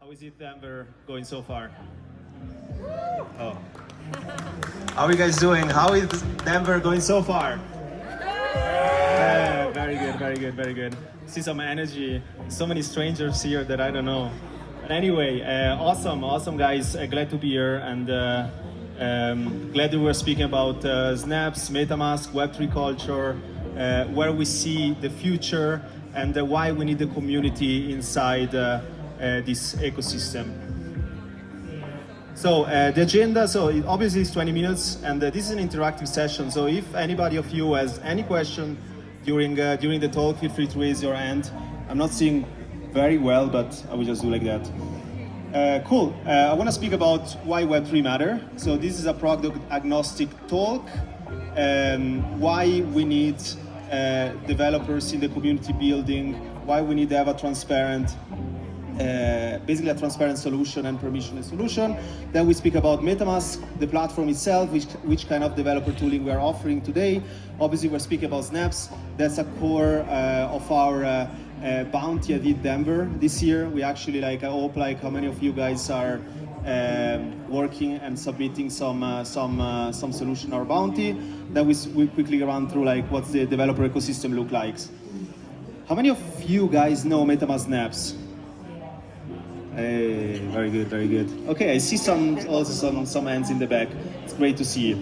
How is ETH Denver going so far? Oh. How are you guys doing? How is Denver going so far? Very good, very good, very good. See some energy. So many strangers here that I don't know. But anyway, awesome guys. Glad to be here and glad that we're speaking about snaps, MetaMask, Web3 culture, where we see the future and why we need the community inside this ecosystem. So the agenda, obviously it's 20 minutes and this is an interactive session. So if anybody of you has any question during the talk, feel free to raise your hand. I'm not seeing very well, but I will just do like that. Cool. I want to speak about why Web3 matter. So this is a product agnostic talk. Why we need developers in the community building. Why we need to have a transparent, basically a transparent solution and permissionless solution. Then we speak about MetaMask, the platform itself, which kind of developer tooling we are offering today. Obviously, we're speaking about snaps. That's a core of our bounty at ETH Denver this year. We actually I hope how many of you guys are working and submitting some solution or bounty. Then we quickly run through what's the developer ecosystem look like. How many of you guys know MetaMask snaps? Hey, very good, very good. Okay, I see some hands in the back. It's great to see you.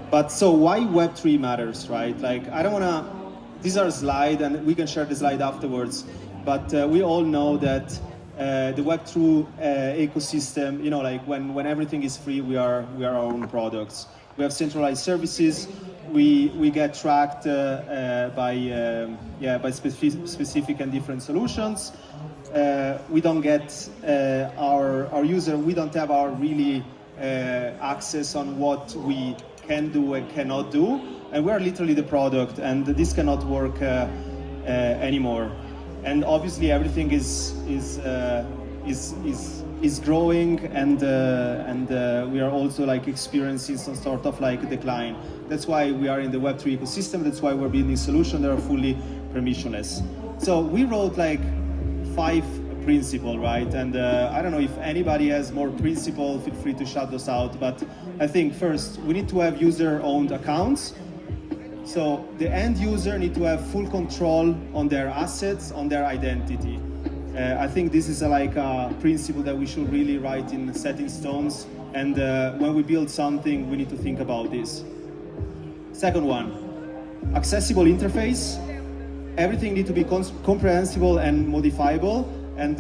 But so why Web3 matters, right? I don't wanna, these are slides and we can share the slide afterwards, but we all know that the Web3 ecosystem, when everything is free, we are our own products. We have centralized services. We get tracked by specific and different solutions. We don't get our user, we don't have our really access on what we can do and cannot do, and we are literally the product, and this cannot work anymore. And obviously everything is growing, and we are also experiencing some sort of decline. That's why we are in the Web3 ecosystem. That's why we're building solutions that are fully permissionless. So we wrote 5 principles, right? And I don't know if anybody has more principles, feel free to shout those out. But I think first, we need to have user-owned accounts. So the end user need to have full control on their assets, on their identity. I think this is a principle that we should really write in set in stones. And when we build something, we need to think about this. Second one, accessible interface. Everything needs to be comprehensible and modifiable, and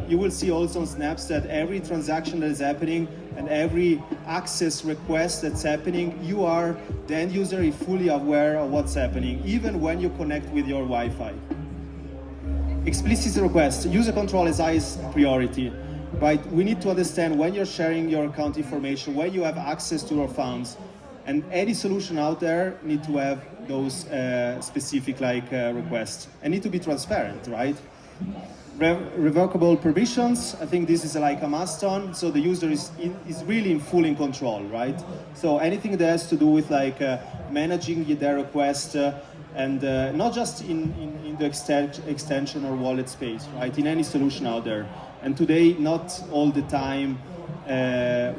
you will see also on snaps that every transaction that is happening and every access request that's happening, you are, the end user, is fully aware of what's happening, even when you connect with your Wi-Fi. Explicit request, user control is highest priority, right? We need to understand when you're sharing your account information, when you have access to your funds, and any solution out there need to have those specific requests and need to be transparent, right? Revocable permissions, I think this is a must-on, so the user is really in full control, right? So anything that has to do with managing their request and not just in the extension or wallet space, right? In any solution out there. And today, not all the time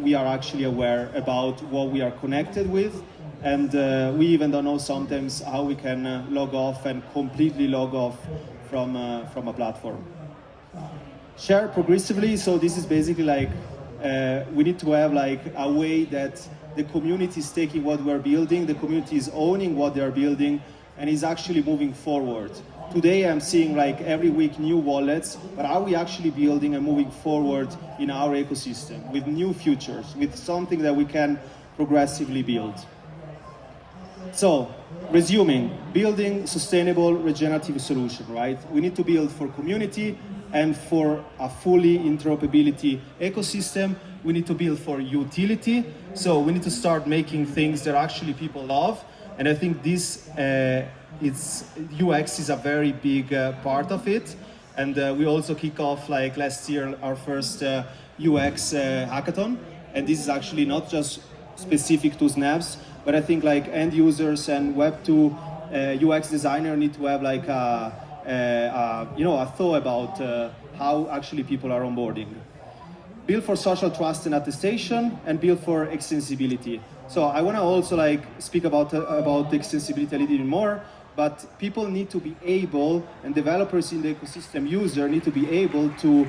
we are actually aware about what we are connected with, and we even don't know sometimes how we can log off and completely log off from a platform. Share progressively, so this is basically we need to have a way that the community is taking what we're building, the community is owning what they're building, and is actually moving forward. Today I'm seeing every week new wallets, but are we actually building and moving forward in our ecosystem with new features, with something that we can progressively build? So, resuming, building sustainable regenerative solution, right? We need to build for community and for a fully interoperability ecosystem. We need to build for utility. So we need to start making things that actually people love. And I think this UX is a very big part of it. And we also kick off last year our first UX hackathon. And this is actually not just specific to snaps, but I think end users and Web2 UX designer need to have a thought about how actually people are onboarding. built for social trust and attestation, and built for extensibility. So I want to also like speak about the extensibility a little bit more, but people need to be able, and developers in the ecosystem user need to be able to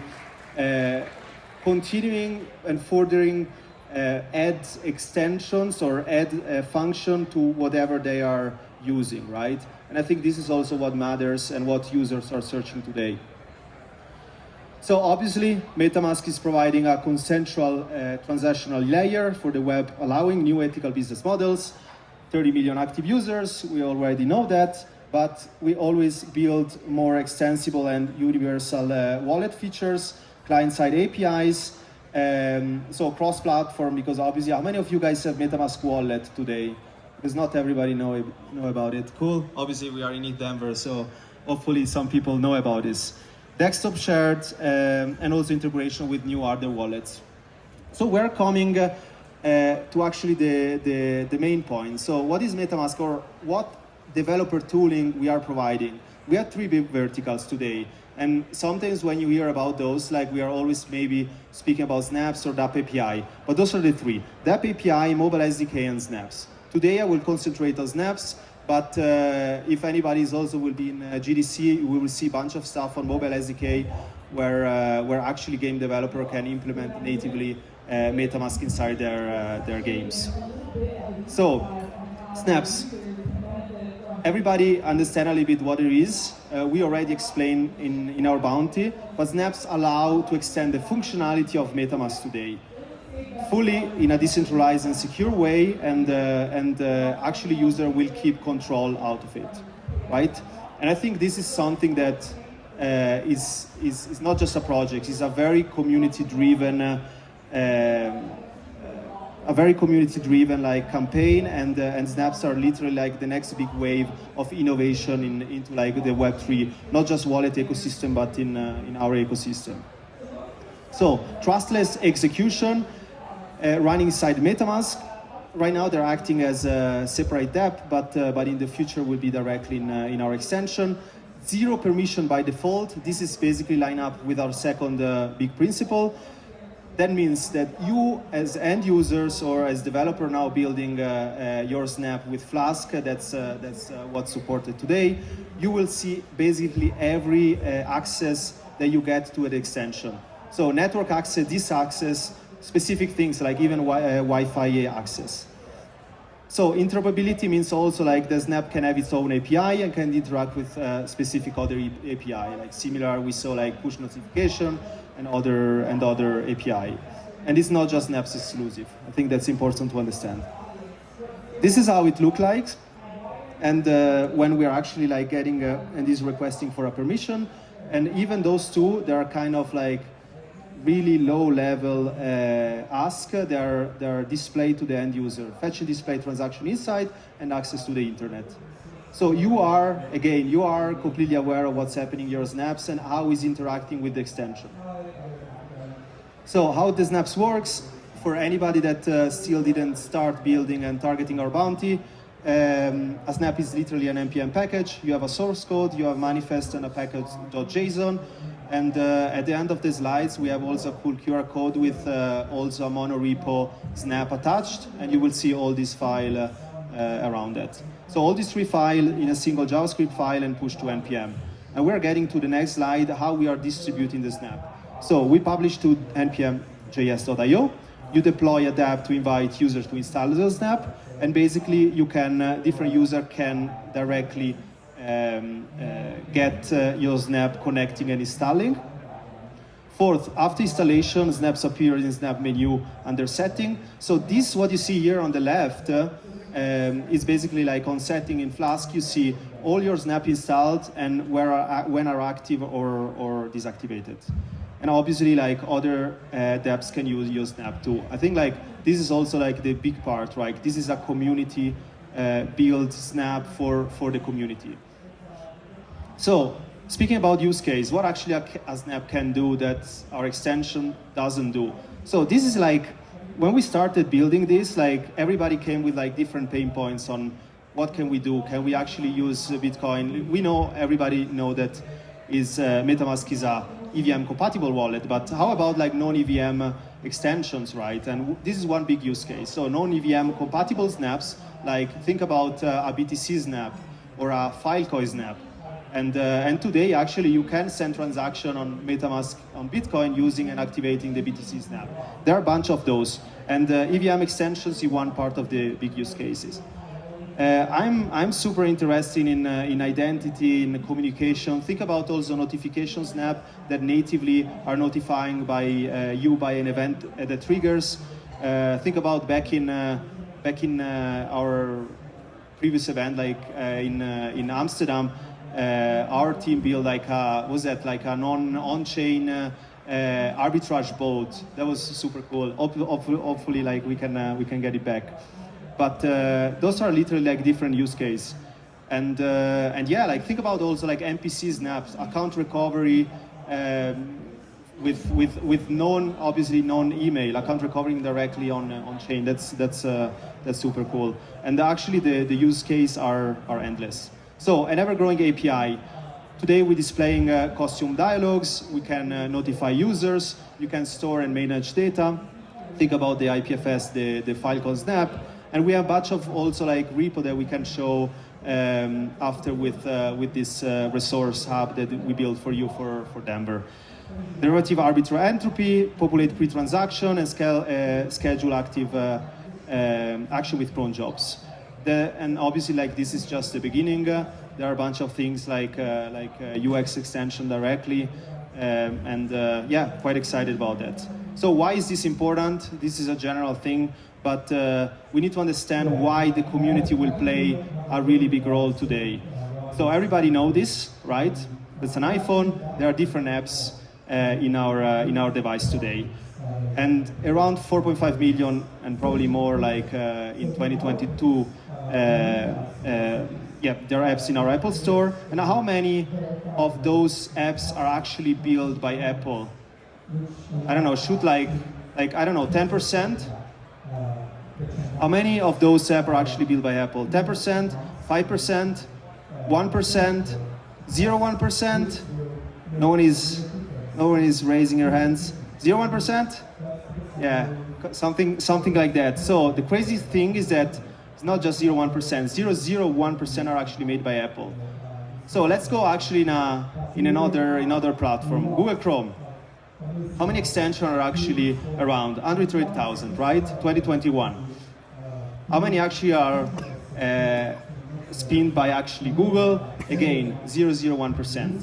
continuing and furthering add extensions or add a function to whatever they are using, right? And I think this is also what matters and what users are searching today. So obviously, MetaMask is providing a consensual transactional layer for the web, allowing new ethical business models. 30 million active users, we already know that, but we always build more extensible and universal wallet features, client-side APIs, so cross-platform, because obviously, how many of you guys have MetaMask wallet today? Because not everybody know about it. Cool. Obviously, we are in ETH Denver, so hopefully some people know about this. Desktop shared, and also integration with new other wallets. So we're coming to actually the main point. So what is MetaMask, or what developer tooling we are providing? We have three big verticals today. And sometimes when you hear about those, like we are always maybe speaking about Snaps or DApp API, but those are the three: DApp API, Mobile SDK, and Snaps. Today I will concentrate on Snaps, but if anybody is also will be in GDC, we will see a bunch of stuff on Mobile SDK where actually game developer can implement natively MetaMask inside their games. So, Snaps. Everybody understand a little bit what it is. We already explained in our bounty, but Snaps allow to extend the functionality of MetaMask today, fully in a decentralized and secure way, and actually user will keep control out of it, right? And I think this is something that is not just a project; it's a very community-driven. A very community-driven like campaign, and Snaps are literally like the next big wave of innovation into like the Web3, not just wallet ecosystem, but in our ecosystem. So trustless execution running inside MetaMask. Right now they're acting as a separate dApp, but in the future will be directly in our extension. Zero permission by default. This is basically line up with our second big principle. That means that you, as end users or as developer now building your Snap with Flask, that's what's supported today, you will see basically every access that you get to the extension. So network access, this access, specific things like even Wi-Fi access. So interoperability means also like the Snap can have its own API and can interact with specific other API, like similar we saw like push notification and other API. And it's not just Snaps exclusive. I think that's important to understand. This is how it looks like. And when we're actually like getting and is requesting for a permission, and even those two, they are kind of like really low level ask. They're displayed to the end user. Fetch and display transaction inside and access to the internet. So you are completely aware of what's happening in your Snaps and how it's interacting with the extension. So how the Snaps works, for anybody that still didn't start building and targeting our bounty, a Snap is literally an NPM package. You have a source code, you have manifest and a package.json. And at the end of the slides, we have also a cool QR code with also a monorepo Snap attached, and you will see all this file around that. So all these three files in a single JavaScript file and push to NPM. And we're getting to the next slide, how we are distributing the Snap. So we publish to npm.js.io. You deploy a dApp to invite users to install the Snap, and basically you can, different user can directly get your Snap connecting and installing. Fourth, after installation, Snaps appear in Snap menu under setting. So this, what you see here on the left, is basically like on setting in Flask, you see all your Snap installed and when are active or deactivated. And obviously like other dApps can use your Snap too. I think like this is also like the big part, right? This is a community build Snap for the community. So speaking about use case, what actually a Snap can do that our extension doesn't do. So this is like, when we started building this, like everybody came with like different pain points on what can we do? Can we actually use Bitcoin? We know, everybody know that MetaMask is a EVM compatible wallet, but how about like non-EVM extensions, right? And this is one big use case. So non-EVM compatible snaps, like think about a BTC snap or a Filecoin snap. And today, actually, you can send transaction on MetaMask on Bitcoin using and activating the BTC snap. There are a bunch of those, and EVM extensions is one part of the big use cases. I'm super interested in identity, in communication. Think about also notification snap that natively are notifying by you by an event that triggers. Think about back in our previous event, like in Amsterdam. Our team built like a on-chain arbitrage boat. That was super cool. Hopefully, like we can get it back. But those are literally like different use case. And yeah, like think about also like MPC snaps, account recovery with obviously non-email, account recovering directly on chain. That's super cool. And actually the use case are endless. So an ever-growing API. Today we're displaying costume dialogues. We can notify users. You can store and manage data. Think about the IPFS, the Filecoin snap. And we have a bunch of also like repo that we can show after with this resource hub that we built for you for Denver. Derivative arbitrary entropy, populate pre-transaction, and schedule active action with cron jobs. And obviously, like this is just the beginning. There are a bunch of things like UX extension directly, yeah, quite excited about that. So why is this important? This is a general thing, but we need to understand why the community will play a really big role today. So everybody knows this, right? It's an iPhone. There are different apps in our device today. And around 4.5 million, and probably more like in 2022, yeah, there are apps in our Apple Store. And how many of those apps are actually built by Apple? I don't know, shoot like I don't know, 10%? How many of those apps are actually built by Apple? 10%, 5%, 1%, 0.1%? No one is raising their hands. 0.1%? Yeah, something like that. So the crazy thing is that it's not just 0.1%. 0.01% are actually made by Apple. So let's go actually in another platform, Google Chrome. How many extensions are actually around? 130,000, right? 2021. How many actually are spinned by actually Google? Again, 0.01%.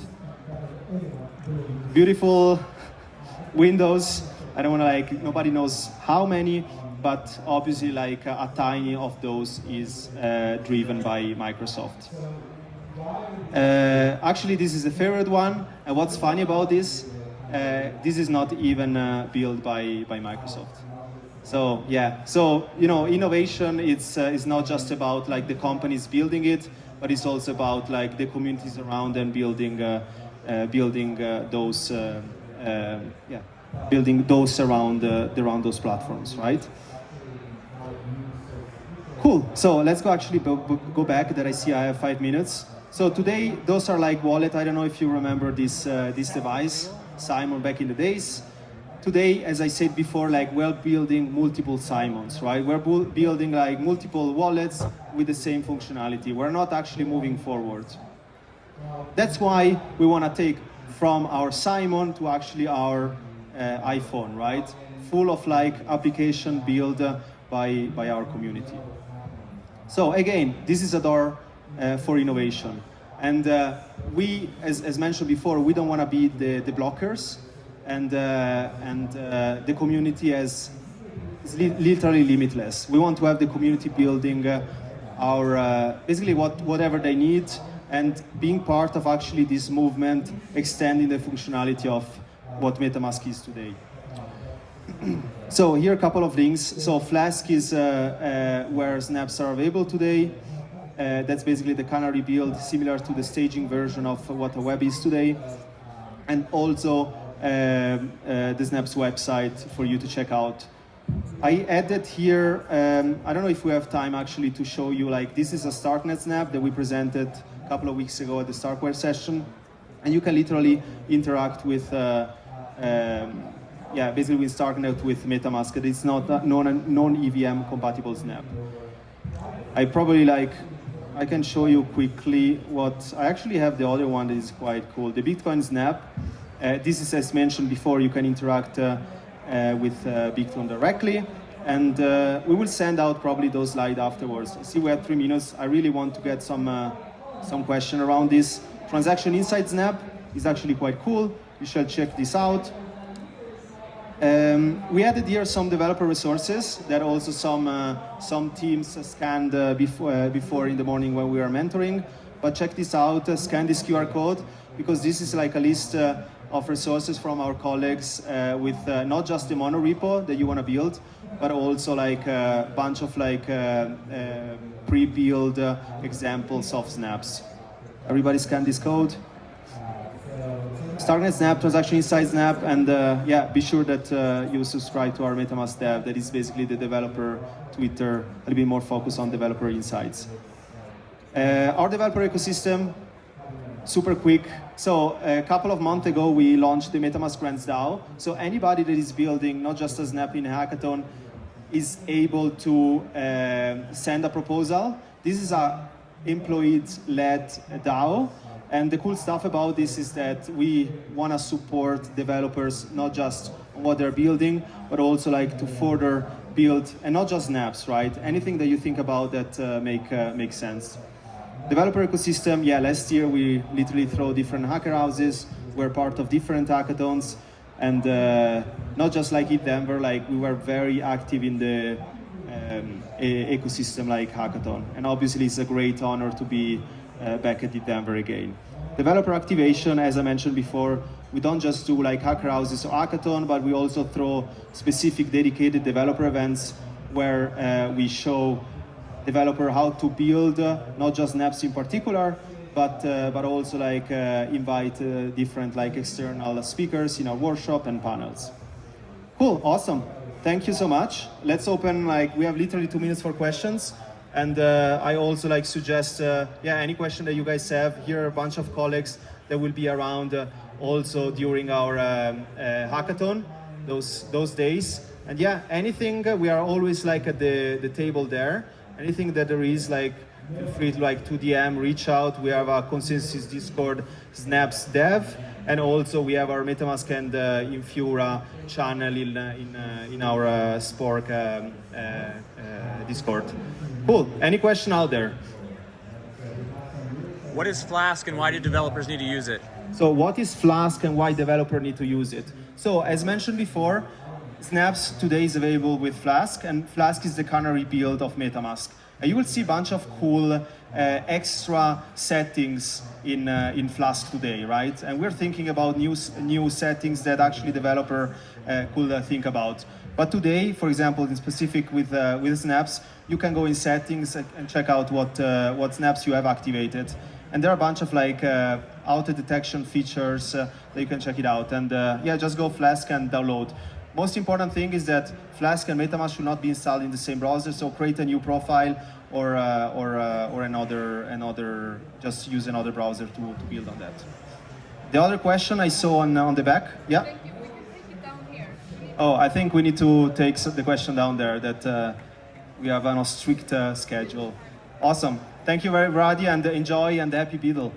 Beautiful Windows. I don't want to like, nobody knows how many, but obviously like a tiny of those is driven by Microsoft. Actually, this is the favorite one. And what's funny about this is not even built by Microsoft. So yeah, so you know, innovation is not just about like the companies building it, but it's also about like the communities around and building those around those platforms, right? Cool. So let's go actually go back. That I see I have 5 minutes. So today those are like wallet. I don't know if you remember this device, Simon, back in the days. Today, as I said before, like we're building multiple Simons, right? We're building like multiple wallets with the same functionality. We're not actually moving forward. That's why we want to take from our Simon to actually our iPhone, right? Full of like application built by our community. So again, this is a door for innovation. And we, as mentioned before, we don't want to be the blockers. And the community is literally limitless. We want to have the community building basically whatever they need, and being part of actually this movement, extending the functionality of what MetaMask is today. So here are a couple of links. So Flask is where snaps are available today. That's basically the Canary build, similar to the staging version of what a web is today. And also the Snaps website for you to check out. I added here, I don't know if we have time actually to show you, like this is a StarkNet snap that we presented a couple of weeks ago at the Starkware session. and you can literally interact with, basically with Starknet with MetaMask. It's not a non-EVM compatible snap. I can show you quickly what, I actually have the other one that is quite cool, the Bitcoin Snap. This is, as mentioned before, you can interact with Bitcoin directly, and we will send out probably those slides afterwards. See, we have 3 minutes. I really want to get some question around this. Transaction inside Snap is actually quite cool. You should check this out. We added here some developer resources that also some teams scanned before in the morning when we were mentoring. But check this out, scan this QR code, because this is like a list of resources from our colleagues with not just the mono repo that you want to build, but also like a bunch of like pre-built examples of snaps. Everybody scan this code. Starknet Snap, transaction inside Snap, and be sure that you subscribe to our MetaMask dev. That is basically the developer Twitter, a little bit more focused on developer insights. Our developer ecosystem, super quick. So a couple of months ago, we launched the MetaMask Grants DAO. So anybody that is building not just a Snap in a hackathon is able to send a proposal. This is a employee-led DAO. And the cool stuff about this is that we want to support developers not just on what they're building, but also like to further build, and not just snaps, right? Anything that you think about that makes sense. Developer ecosystem, last year we literally throw different hacker houses. We're part of different hackathons, and not just like ETH Denver, like we were very active in the ecosystem like hackathon. And obviously it's a great honor to be back at ETH Denver again. Developer activation, as I mentioned before, we don't just do like hacker houses or hackathon, but we also throw specific dedicated developer events where we show developer how to build not just naps in particular, but also like invite different like external speakers in our workshop and panels. Cool, awesome. Thank you so much. Let's open, like, we have literally 2 minutes for questions. And I also like suggest, any question that you guys have. Here are a bunch of colleagues that will be around also during our hackathon, those days. And anything, we are always like at the table there. Anything that there is, like, feel free to like to DM, reach out. We have a consensus Discord, Snaps Dev, and also we have our MetaMask and Infura channel in our Spork Discord. Cool. Any question out there? What is Flask and why do developers need to use it? So what is Flask and why developer need to use it? So as mentioned before, Snaps today is available with Flask, and Flask is the canary build of MetaMask. And you will see a bunch of cool extra settings in Flask today, right? And we're thinking about new settings that actually developer could think about. But today, for example, in specific with Snaps, you can go in settings and check out what Snaps you have activated. And there are a bunch of like auto detection features that you can check it out. And just go Flask and download. Most important thing is that Flask and MetaMask should not be installed in the same browser. So create a new profile or another. Just use another browser to build on that. The other question I saw on the back, yeah. Thank you. We can take it down here. Oh, I think we need to take the question down there. That we have a strict schedule. Awesome. Thank you, everybody, and enjoy and happy BUIDL.